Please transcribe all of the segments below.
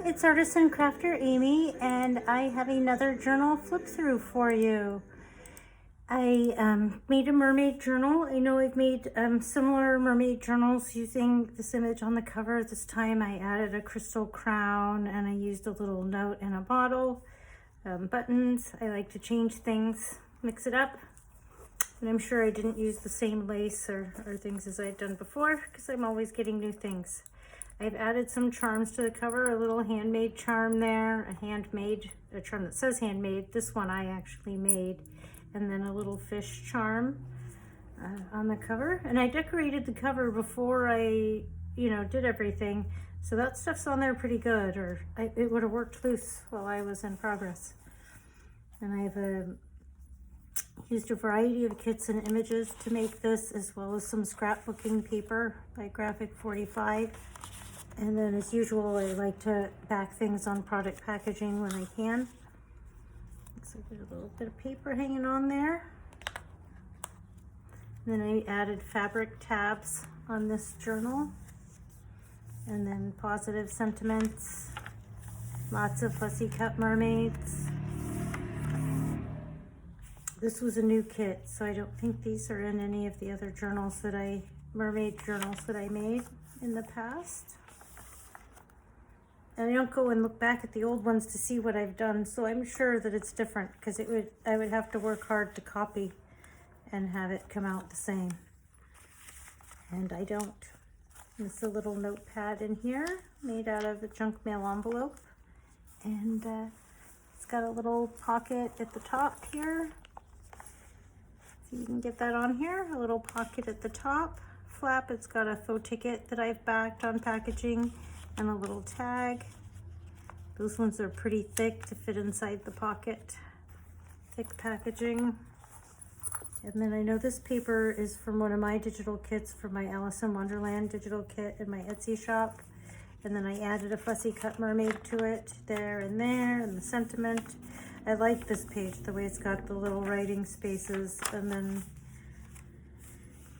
it's Artisan Crafter Amy, and I have another journal flip through for you. I made a mermaid journal. I know I've made similar mermaid journals using this image on the cover. This time I added a crystal crown and I used a little note in a bottle. Buttons. I like to change things, mix it up. And I'm sure I didn't use the same lace or things as I'd done before because I'm always getting new things. I've added some charms to the cover, a little handmade charm there, a charm that says handmade. This one I actually made. And then a little fish charm on the cover. And I decorated the cover before I, did everything. So that stuff's on there pretty good, or it would have worked loose while I was in progress. And I've used a variety of kits and images to make this, as well as some scrapbooking paper by Graphic 45. And then as usual, I like to back things on product packaging when I can. So there's a little bit of paper hanging on there. And then I added fabric tabs on this journal. And then positive sentiments, lots of fussy cut mermaids. This was a new kit, so I don't think these are in any of the other journals mermaid journals that I made in the past. And I don't go and look back at the old ones to see what I've done, so I'm sure that it's different because I would have to work hard to copy and have it come out the same. And I don't. There's a little notepad in here made out of a junk mail envelope. And it's got a little pocket at the top here. So you can get that on here, a little pocket at the top. Flap, it's got a faux ticket that I've backed on packaging. And a little tag. Those ones are pretty thick to fit inside the pocket. Thick packaging. And then I know this paper is from one of my digital kits for my Alice in Wonderland digital kit in my Etsy shop. And then I added a fussy cut mermaid to it there, and the sentiment. I like this page, the way it's got the little writing spaces, and then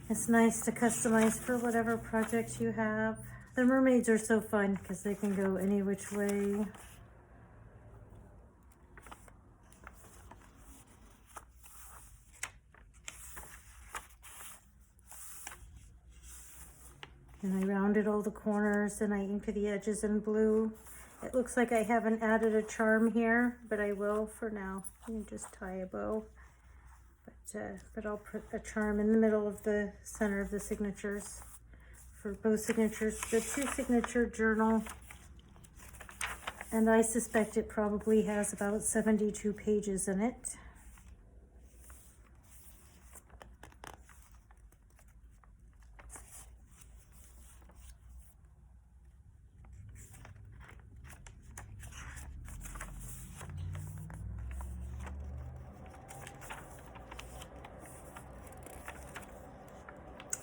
it's nice to customize for whatever project you have. The mermaids are so fun because they can go any which way. And I rounded all the corners and I inked the edges in blue. It looks like I haven't added a charm here, but I will for now. You can just tie a bow. But I'll put a charm in the middle of the center of the signatures. For both signatures, the two signature journal, and I suspect it probably has about 72 pages in it.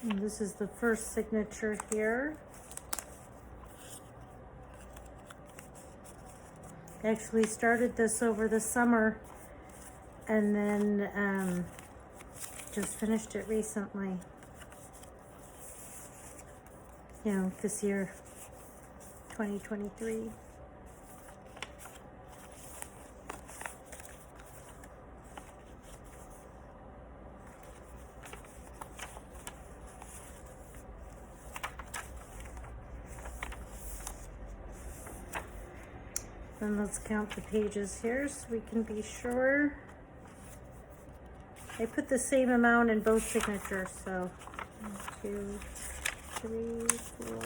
And this is the first signature here. I actually started this over the summer and then just finished it recently. This year, 2023. And let's count the pages here so we can be sure. I put the same amount in both signatures, so 1, 2, 3,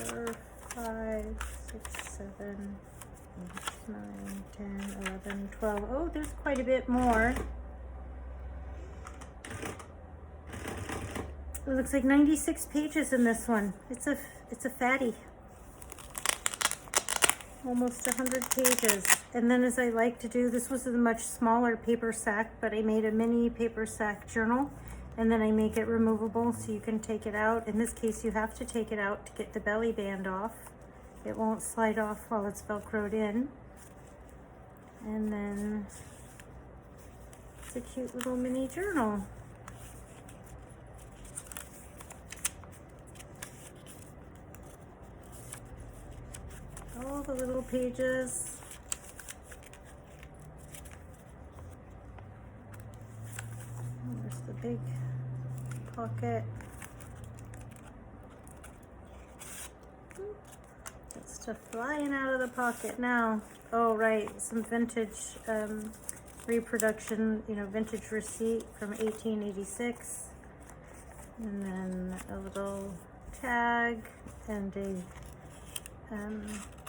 4, 5, 6, 7, 8, 9, 10, 11, 12. Oh, there's quite a bit more. It looks like 96 pages in this one. It's a fatty. Almost 100 pages. And then, as I like to do, this was a much smaller paper sack, but I made a mini paper sack journal, and then I make it removable so you can take it out. In this case, you have to take it out to get the belly band off. It won't slide off while it's Velcroed in. And then it's a cute little mini journal. all the little pages. There's the big pocket. That stuff flying out of the pocket now. Oh, right, some vintage reproduction, vintage receipt from 1886. And then a little tag and a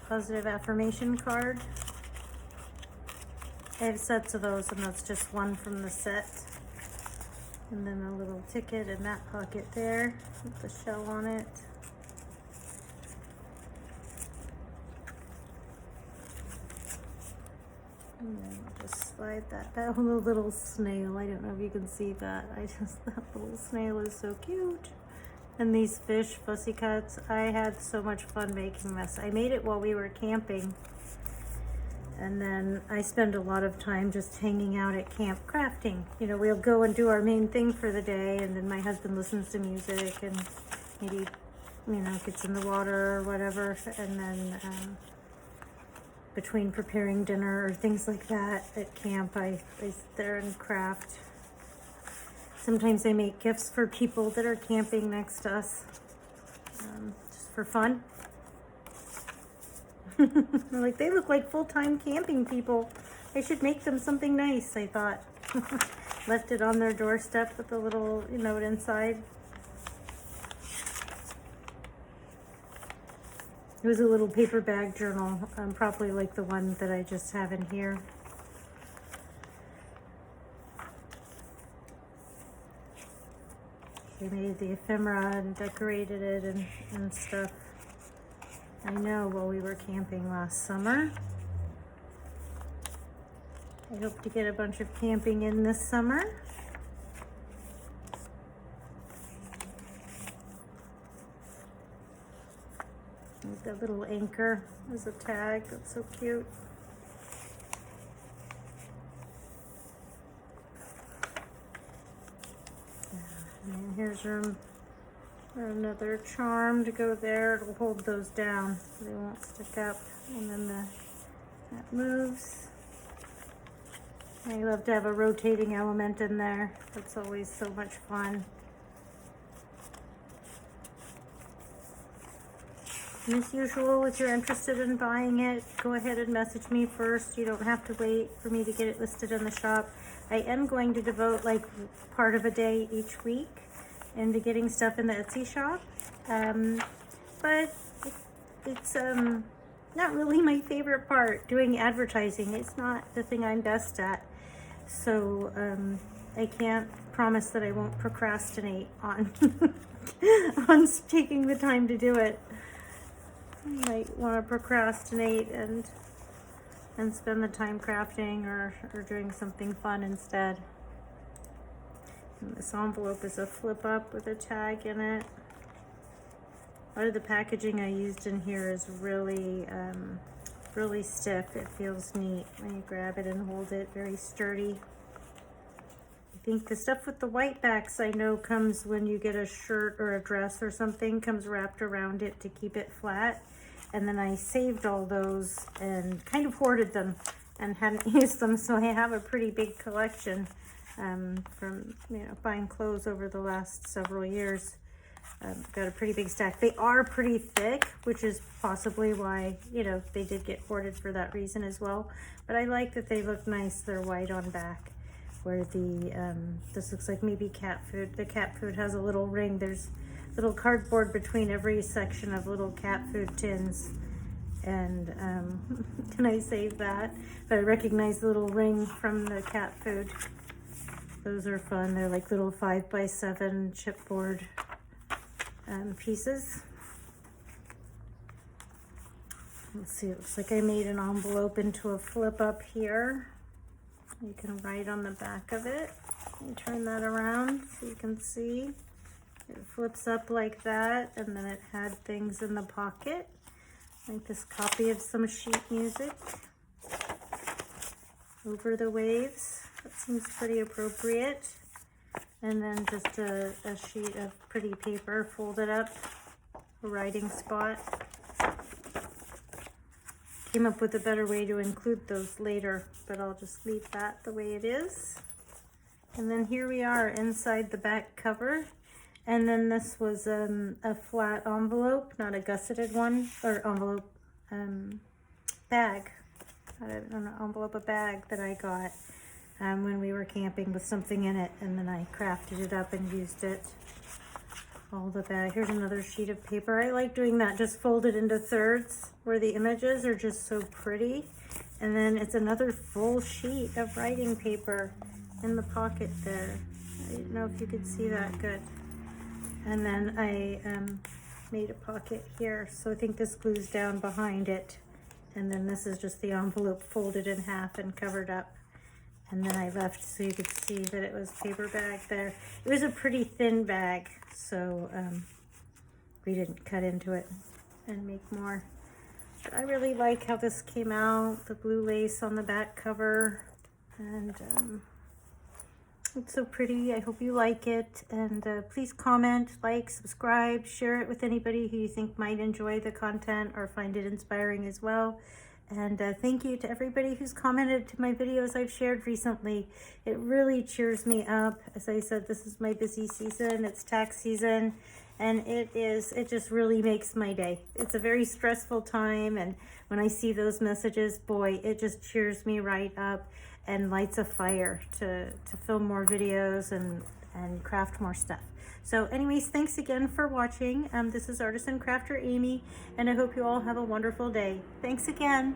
positive affirmation card. I have sets of those, and that's just one from the set. And then a little ticket in that pocket there with the shell on it. And then I'll just slide that down. The little snail, I don't know if you can see that. That little snail is so cute. And these fish, fussy cuts, I had so much fun making this. I made it while we were camping. And then I spend a lot of time just hanging out at camp crafting. We'll go and do our main thing for the day, and then my husband listens to music and maybe, gets in the water or whatever. And then between preparing dinner or things like that at camp, I sit there and craft. Sometimes I make gifts for people that are camping next to us, just for fun. Like, they look like full-time camping people. I should make them something nice, I thought. Left it on their doorstep with a little note inside. It was a little paper bag journal, probably like the one that I just have in here. We made the ephemera and decorated it and stuff. I know, while we were camping last summer. I hope to get a bunch of camping in this summer. There's that little anchor as a tag. That's so cute. And here's room for another charm to go there. It'll hold those down so they won't stick up. And then that moves. I love to have a rotating element in there. That's always so much fun. And as usual, if you're interested in buying it, go ahead and message me first. You don't have to wait for me to get it listed in the shop. I am going to devote like part of a day each week into getting stuff in the Etsy shop. But it's not really my favorite part, doing advertising. It's not the thing I'm best at. So I can't promise that I won't procrastinate on on taking the time to do it. I might want to procrastinate and spend the time crafting or doing something fun instead. And this envelope is a flip up with a tag in it. A lot of the packaging I used in here is really really stiff. It feels neat when you grab it and hold it, very sturdy. I think the stuff with the white backs I know comes when you get a shirt or a dress or something, comes wrapped around it to keep it flat. And then I saved all those and kind of hoarded them and hadn't used them, so I have a pretty big collection from buying clothes over the last several years. Got a pretty big stack. They are pretty thick, which is possibly why they did get hoarded for that reason as well. But I like that they look nice. They're white on back. Where the this looks like maybe cat food. The cat food has a little ring. There's little cardboard between every section of little cat food tins. And can I save that? But I recognize the little ring from the cat food. Those are fun. They're like little 5x7 chipboard pieces. Let's see, it looks like I made an envelope into a flip up here. You can write on the back of it. And turn that around so you can see. It flips up like that, and then it had things in the pocket. Like this copy of some sheet music. Over the Waves. That seems pretty appropriate. And then just a sheet of pretty paper folded up, a writing spot. came up with a better way to include those later, but I'll just leave that the way it is. And then here we are inside the back cover. And then this was a flat envelope, not a gusseted one, or envelope, bag. I don't know, envelope, a bag that I got when we were camping with something in it, and then I crafted it up and used it. All the bag. Here's another sheet of paper. I like doing that, just folded into thirds where the images are just so pretty. And then it's another full sheet of writing paper in the pocket there. I didn't know if you could see that good. And then I made a pocket here, so I think this glues down behind it. And then this is just the envelope folded in half and covered up. And then I left so you could see that it was paper bag there. It was a pretty thin bag, so we didn't cut into it and make more. But I really like how this came out, the blue lace on the back cover. And it's so pretty. I hope you like it. And please comment, like, subscribe, share it with anybody who you think might enjoy the content or find it inspiring as well. And thank you to everybody who's commented to my videos I've shared recently. It really cheers me up. As I said, this is my busy season. It's tax season, and it just really makes my day. It's a very stressful time, and when I see those messages, boy, it just cheers me right up and lights a fire to film more videos and craft more stuff. So anyways, thanks again for watching. This is Artisan Crafter Amy, and I hope you all have a wonderful day. Thanks again.